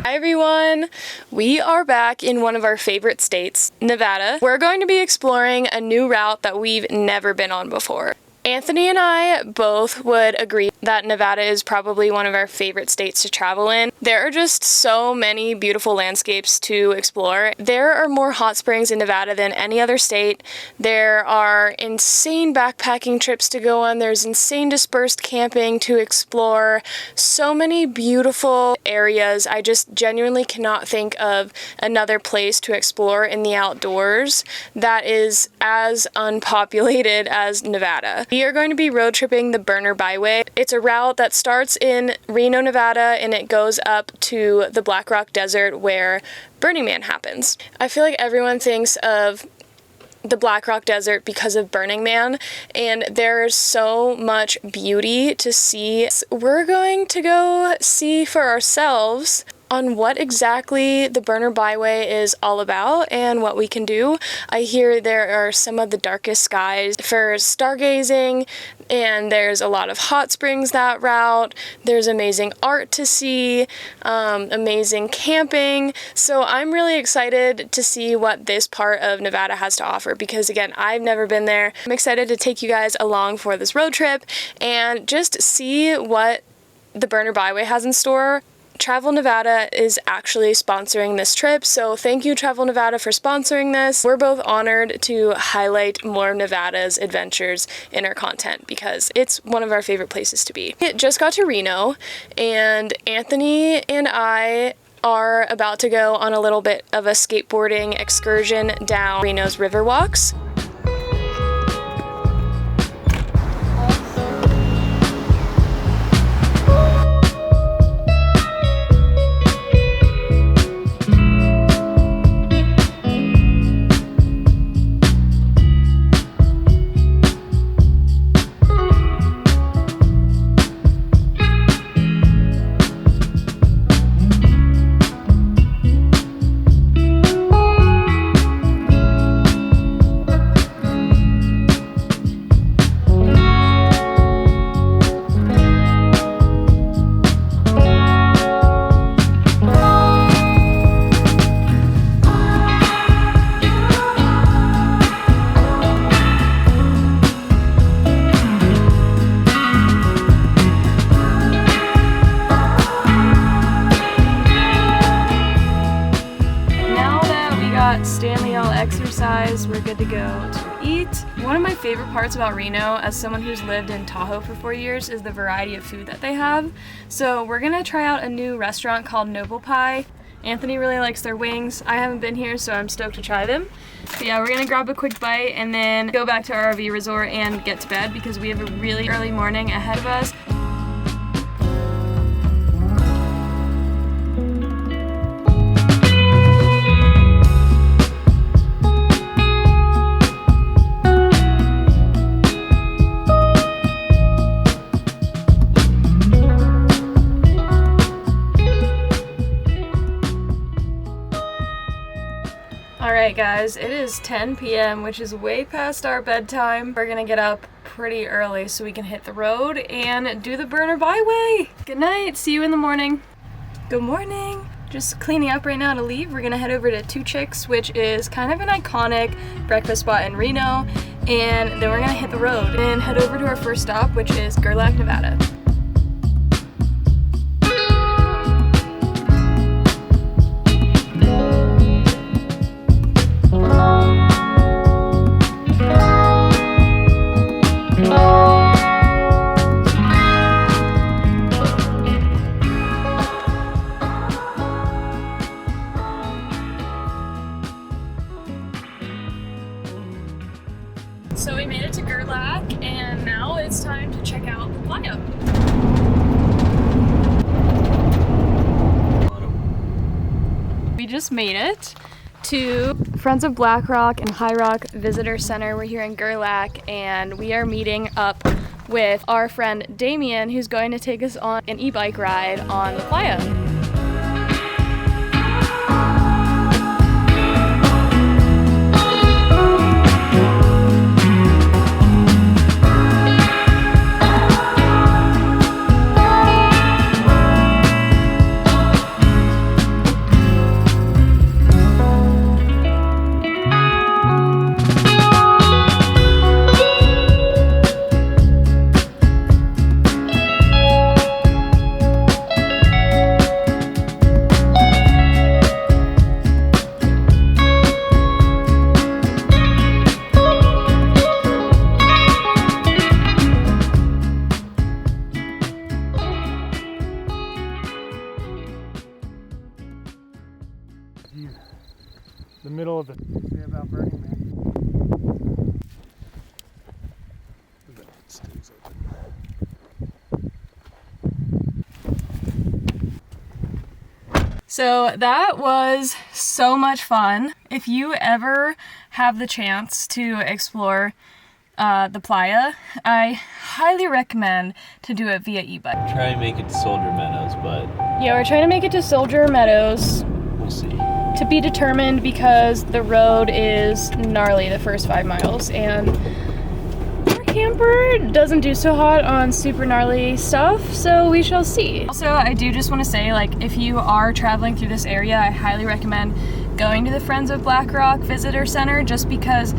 Hi everyone! We are back in one of our favorite states, Nevada. We're going to be exploring a new route that we've never been on before. Anthony and I both would agree that Nevada is probably one of our favorite states to travel in. There are just so many beautiful landscapes to explore. There are more hot springs in Nevada than any other state. There are insane backpacking trips to go on. There's insane dispersed camping to explore. So many beautiful areas. I just genuinely cannot think of another place to explore in the outdoors that is as unpopulated as Nevada. We are going to be road tripping the Byway. It's a route that starts in Reno, Nevada, and it goes up to the Black Rock Desert where Burning Man happens. I feel like everyone thinks of the Black Rock Desert because of Burning Man, and there's so much beauty to see. We're going to go see for ourselves on what exactly the Byway is all about and what we can do. I hear there are some of the darkest skies for stargazing, and there's a lot of hot springs that route. There's amazing art to see, amazing camping. So I'm really excited to see what this part of Nevada has to offer because, again, I've never been there. I'm excited to take you guys along for this road trip and just see what the Byway has in store. Travel Nevada is actually sponsoring this trip, so thank you Travel Nevada for sponsoring this. We're both honored to highlight more of Nevada's adventures in our content because it's one of our favorite places to be. It just got to Reno, and Anthony and I are about to go on a little bit of a skateboarding excursion down Reno's river walks. Stanley all exercise, we're good to go to eat. One of my favorite parts about Reno, as someone who's lived in Tahoe for 4 years, is the variety of food that they have. So we're gonna try out a new restaurant called Noble Pie. Anthony really likes their wings. I haven't been here, so I'm stoked to try them. But yeah, we're gonna grab a quick bite and then go back to our RV resort and get to bed because we have a really early morning ahead of us. Alright guys, it is 10 p.m. which is way past our bedtime. We're gonna get up pretty early so we can hit the road and do the Byway. Good night, see you in the morning. Good morning. Just cleaning up right now to leave. We're gonna head over to Two Chicks, which is kind of an iconic breakfast spot in Reno, and then we're gonna hit the road and head over to our first stop, which is Gerlach, Nevada. So we made it to Gerlach, and now it's time to check out the playa. We just made it to Friends of Black Rock and High Rock Visitor Center. We're here in Gerlach, and we are meeting up with our friend Damien, who's going to take us on an e-bike ride on the playa. be the middle of the say about Burning Man. That stays open. So that was so much fun. If you ever have the chance to explore the playa, I highly recommend to do it via e-bike. Try and make it to Soldier Meadows, but Yeah, we're trying to make it to Soldier Meadows. we'll see. To be determined because the road is gnarly the first 5 miles, and our camper doesn't do so hot on super gnarly stuff, so we shall see. Also, I do just want to say, like, if you are traveling through this area, I highly recommend going to the Friends of Black Rock Visitor Center, just because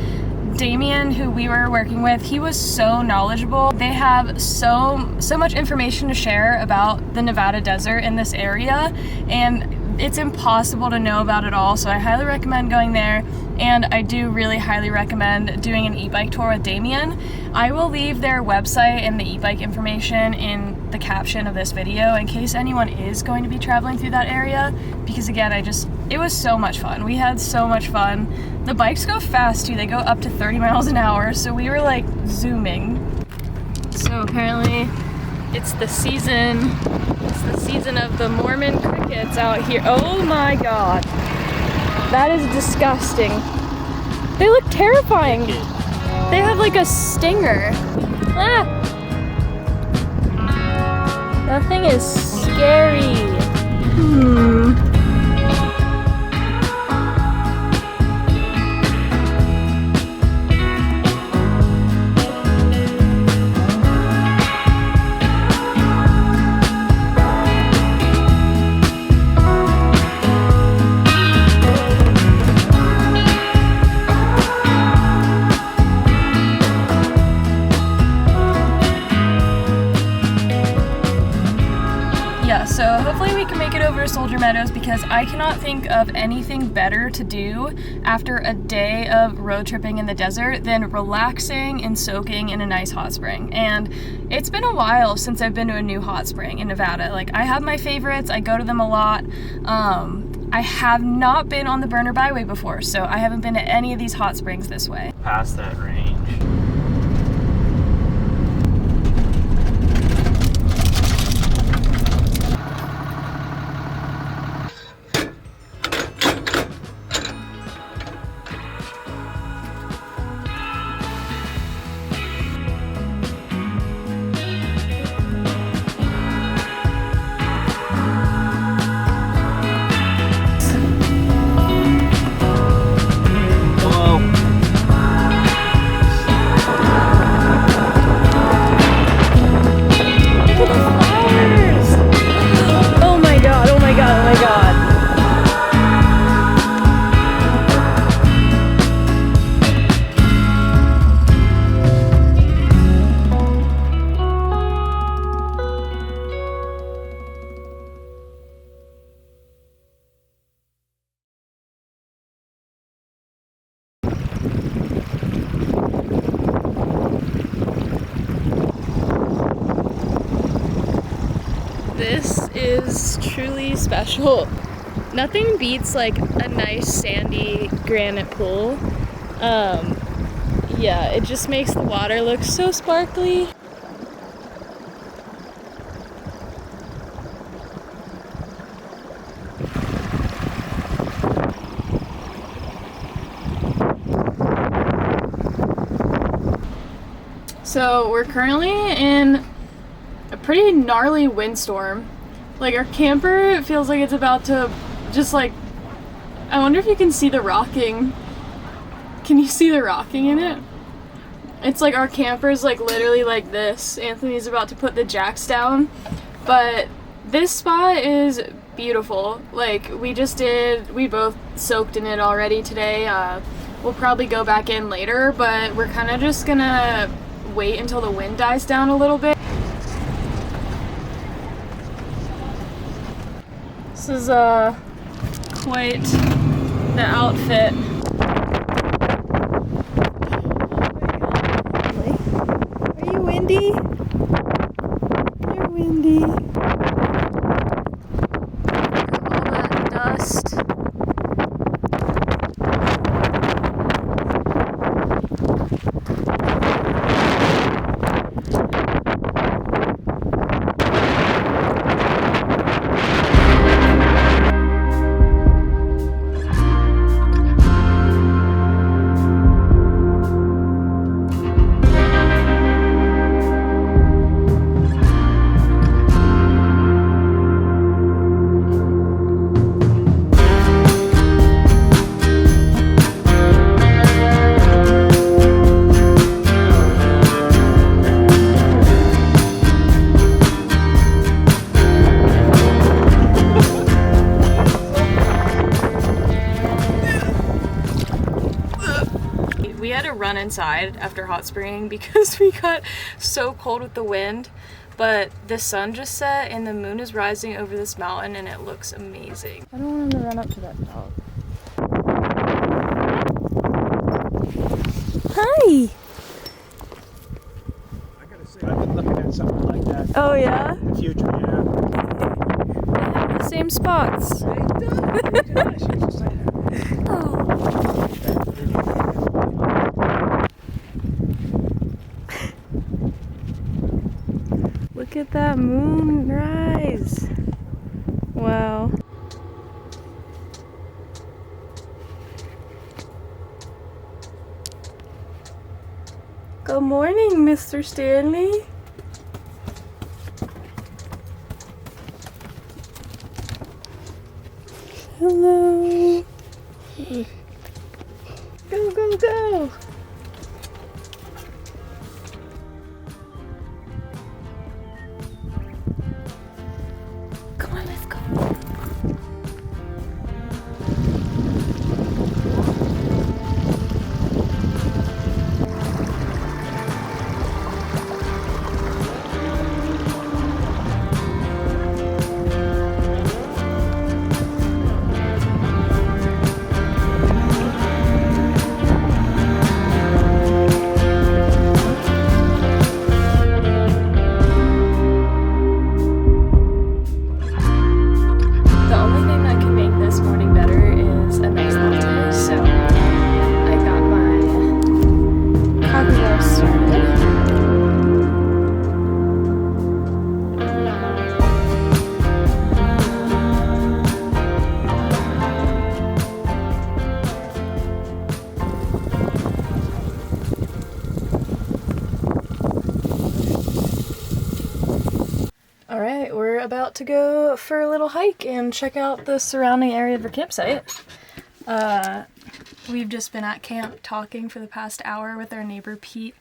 Damien, who we were working with, he was so knowledgeable. They have so much information to share about the Nevada desert in this area, and it's impossible to know about it all, so I highly recommend going there. And I do really highly recommend doing an e-bike tour with Damien. I will leave their website and the e-bike information in the caption of this video in case anyone is going to be traveling through that area, because again, it was so much fun. We had so much fun. The bikes go fast too. They go up to 30 miles an hour, so we were like zooming. So apparently it's the season of the Mormon crickets out here. Oh my god. That is disgusting. They look terrifying. They have like a stinger. Ah! That thing is scary. So hopefully we can make it over to Soldier Meadows, because I cannot think of anything better to do after a day of road tripping in the desert than relaxing and soaking in a nice hot spring. And it's been a while since I've been to a new hot spring in Nevada. Like, I have my favorites, I go to them a lot. I have not been on the Burner Byway before, so I haven't been to any of these hot springs this way. Past that range. This is truly special. Nothing beats like a nice sandy granite pool. Yeah, it just makes the water look so sparkly. So we're currently in a pretty gnarly windstorm. Like, our camper feels like it's about to just like, I wonder if you can see the rocking. Can you see the rocking in it? It's like our camper is like literally like this. Anthony's about to put the jacks down, but this spot is beautiful. Like, we both soaked in it already today. We'll probably go back in later, but we're kind of just gonna wait until the wind dies down a little bit. This is quite the outfit. Are you windy? You're windy. All that dust had to run inside after hot spring because we got so cold with the wind. But the sun just set and the moon is rising over this mountain and it looks amazing. I don't want him to run up to that dog. Hi! I gotta say, I've been looking at something like that Oh yeah? in the future, yeah. They have the same spots. Oh. Look at that moonrise. Wow. Good morning, Mr. Stanley. Hello. Go, go, go. Come on, let's go. The only thing that can make this morning better is a nice latte, so I got my coffee roast started. Alright, we're about to go for a little hike and check out the surrounding area of our campsite. We've just been at camp talking for the past hour with our neighbor Pete.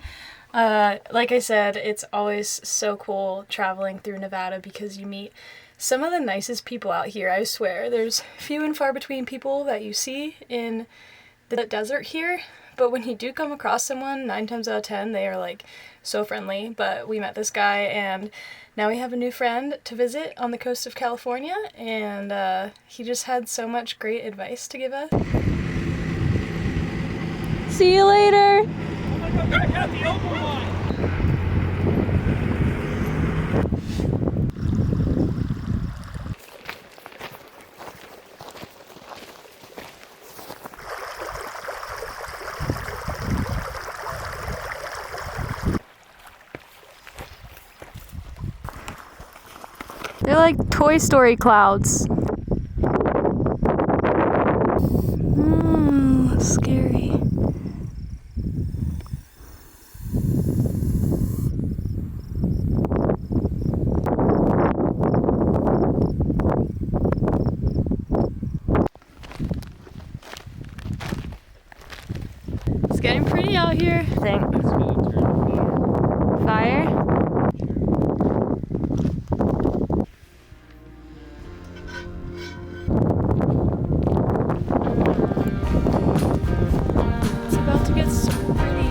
Like I said, it's always so cool traveling through Nevada because you meet some of the nicest people out here, I swear. There's few and far between people that you see in the desert here, but when you do come across someone, 9 times out of 10, they are like so friendly. But we met this guy and now we have a new friend to visit on the coast of California, and he just had so much great advice to give us. See you later! Oh my God, I got the open line! They're like Toy Story clouds. Scary. It's getting pretty out here, I think. Fire? It's about to get so pretty.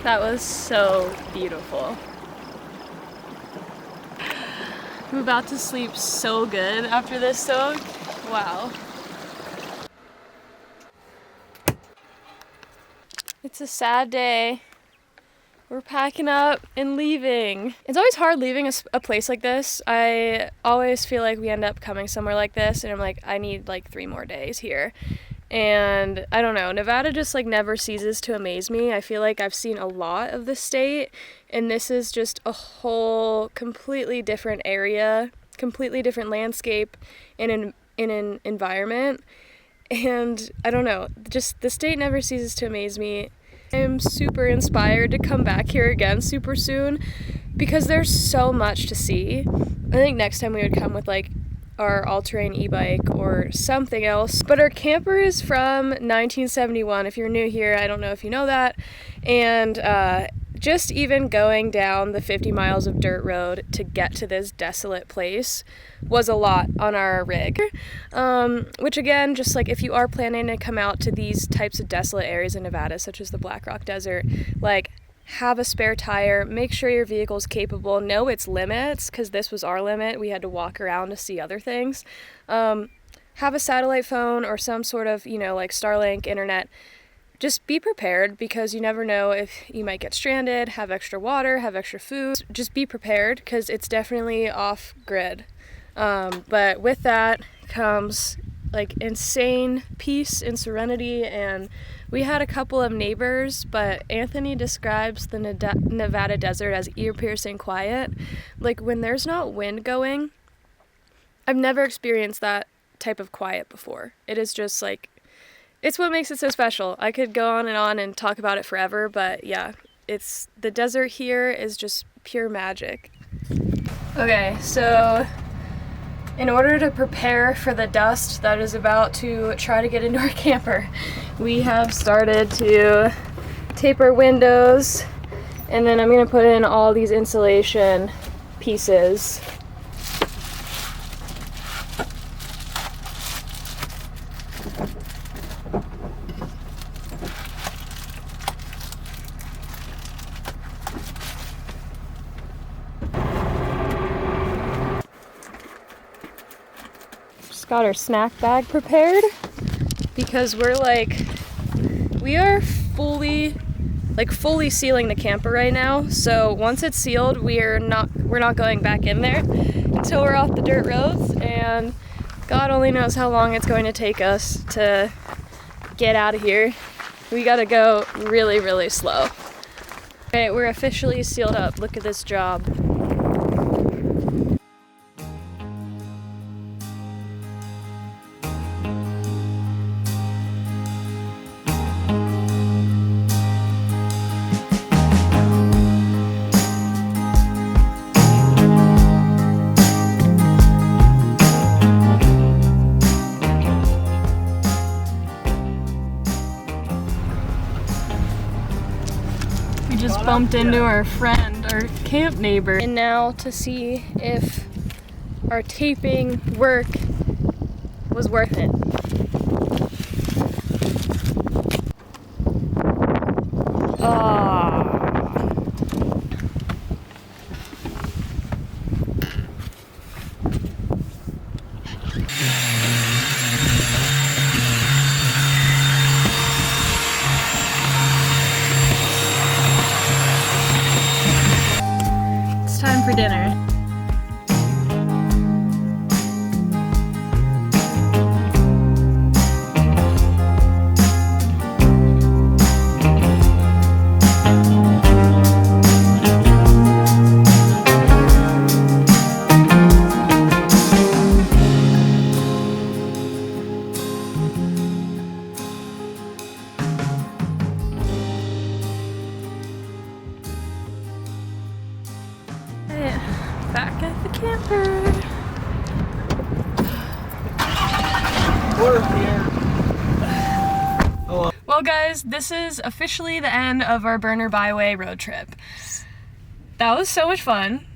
That was so beautiful. I'm about to sleep so good after this soak. Wow. It's a sad day. We're packing up and leaving. It's always hard leaving a place like this. I always feel like we end up coming somewhere like this and I'm like, I need like 3 more days here. And I don't know, Nevada just like never ceases to amaze me. I feel like I've seen a lot of the state, and this is just a whole completely different area, completely different landscape in an environment. And I don't know, just the state never ceases to amaze me. I'm super inspired to come back here again super soon because there's so much to see. I think next time we would come with like our all-terrain e-bike or something else. But our camper is from 1971. If you're new here, I don't know if you know that. And just even going down the 50 miles of dirt road to get to this desolate place was a lot on our rig. Which again, just like if you are planning to come out to these types of desolate areas in Nevada, such as the Black Rock Desert, like have a spare tire, make sure your vehicle's capable, know its limits, because this was our limit. We had to walk around to see other things. Have a satellite phone or some sort of, like Starlink internet. Just be prepared because you never know if you might get stranded, have extra water, have extra food. Just be prepared because it's definitely off grid. But with that comes like insane peace and serenity, and we had a couple of neighbors, but Anthony describes the Nevada desert as ear-piercing quiet. Like when there's not wind going, I've never experienced that type of quiet before. It is just like, it's what makes it so special. I could go on and talk about it forever, but yeah, the desert here is just pure magic. Okay, so in order to prepare for the dust that is about to try to get into our camper, we have started to tape our windows, and then I'm going to put in all these insulation pieces. Got our snack bag prepared because we are fully sealing the camper right now. So once it's sealed, we're not going back in there until we're off the dirt roads, and God only knows how long it's going to take us to get out of here. We gotta go really, really slow. Okay, we're officially sealed up. Look at this job. Just bumped into our friend, our camp neighbor. And now to see if our taping work was worth it. Time for dinner. Back at the camper. Well guys, this is officially the end of our Burner Byway road trip. That was so much fun.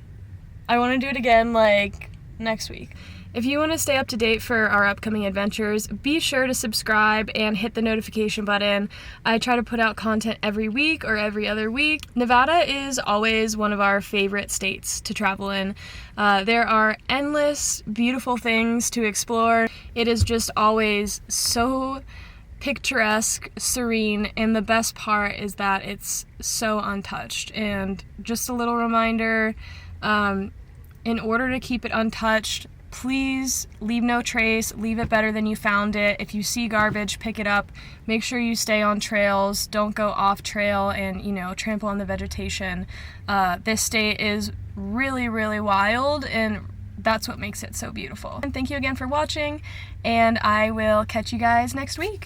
I want to do it again like next week. If you want to stay up to date for our upcoming adventures, be sure to subscribe and hit the notification button. I try to put out content every week or every other week. Nevada is always one of our favorite states to travel in. There are endless beautiful things to explore. It is just always so picturesque, serene, and the best part is that it's so untouched. And just a little reminder, in order to keep it untouched, please leave no trace, leave it better than you found it. If you see garbage, pick it up. Make sure you stay on trails, don't go off trail and, trample on the vegetation. This state is really, really wild, and that's what makes it so beautiful. And thank you again for watching, and I will catch you guys next week.